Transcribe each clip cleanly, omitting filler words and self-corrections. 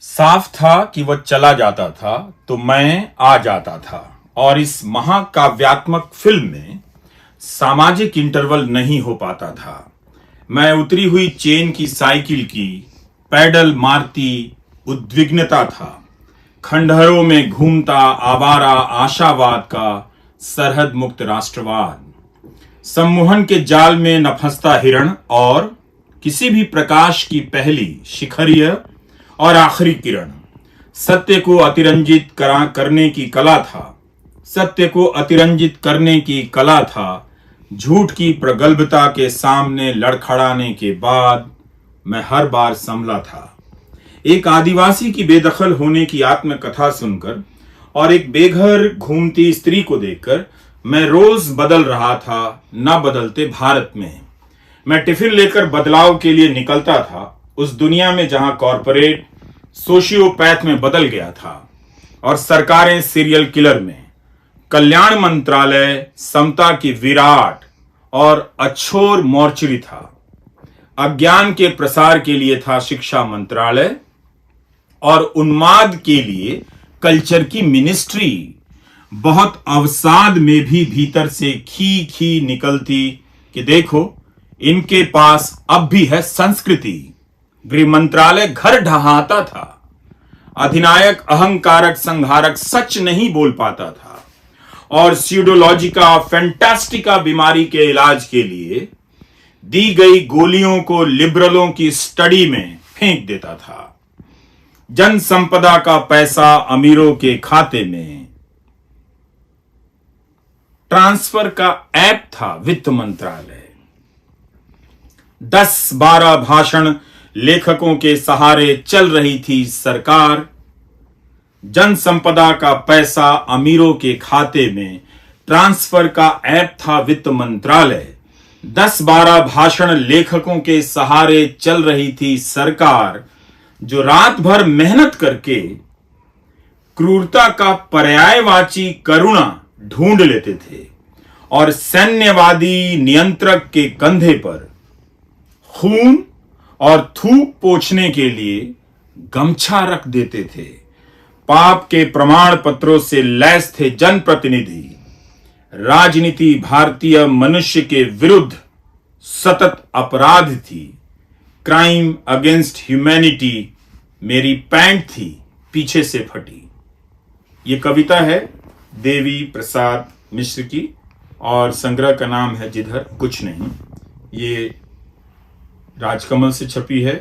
साफ था कि वह चला जाता था तो मैं आ जाता था। और इस महाकाव्यात्मक फिल्म में सामाजिक इंटरवल नहीं हो पाता था। मैं उतरी हुई चेन की साइकिल की पैडल मारती उद्विग्नता था। खंडहरों में घूमता आवारा आशावाद का सरहद मुक्त राष्ट्रवाद। सम्मोहन के जाल में न फंसता हिरण और किसी भी प्रकाश की पहली शिखरीय और आखिरी किरण। सत्य को अतिरंजित करने की कला था। सत्य को अतिरंजित करने की कला था। झूठ की प्रगल्भता के सामने लड़खड़ाने के बाद मैं हर बार संभला था। एक आदिवासी की बेदखल होने की आत्मकथा सुनकर और एक बेघर घूमती स्त्री को देखकर मैं रोज बदल रहा था, न बदलते भारत में। मैं टिफिन लेकर बदलाव के लिए निकलता था, उस दुनिया में जहां कॉरपोरेट सोशियोपैथ में बदल गया था और सरकारें सीरियल किलर में। कल्याण मंत्रालय समता की विराट और अछोर मोर्चरी था। अज्ञान के प्रसार के लिए था शिक्षा मंत्रालय और उन्माद के लिए कल्चर की मिनिस्ट्री। बहुत अवसाद में भी भीतर से खी खी निकलती कि देखो इनके पास अब भी है संस्कृति। गृह मंत्रालय घर ढहाता था। अधिनायक अहंकारक संहारक सच नहीं बोल पाता था और स्यूडोलॉजिका फैंटास्टिका बीमारी के इलाज के लिए दी गई गोलियों को लिबरलों की स्टडी में फेंक देता था। जन संपदा का पैसा अमीरों के खाते में ट्रांसफर का ऐप था वित्त मंत्रालय। 10-12 भाषण लेखकों के सहारे चल रही थी सरकार। जन संपदा का पैसा अमीरों के खाते में ट्रांसफर का ऐप था वित्त मंत्रालय। 10-12 भाषण लेखकों के सहारे चल रही थी सरकार, जो रात भर मेहनत करके क्रूरता का पर्यायवाची करुणा ढूंढ लेते थे और सैन्यवादी नियंत्रक के कंधे पर खून और थूक पोंछने के लिए गमछा रख देते थे। पाप के प्रमाण पत्रों से लैस थे जनप्रतिनिधि। राजनीति भारतीय मनुष्य के विरुद्ध सतत अपराध थी। क्राइम अगेंस्ट ह्यूमैनिटी मेरी पैंट थी पीछे से फटी। ये कविता है देवी प्रसाद मिश्र की और संग्रह का नाम है जिधर कुछ नहीं। ये राजकमल से छपी है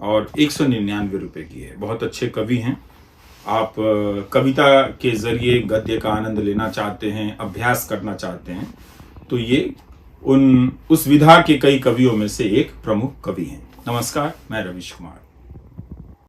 और 199 रुपए की है। बहुत अच्छे कवि हैं। आप कविता के जरिए गद्य का आनंद लेना चाहते हैं, अभ्यास करना चाहते हैं, तो ये उस विधा के कई कवियों में से एक प्रमुख कवि हैं। नमस्कार, मैं रविश कुमार।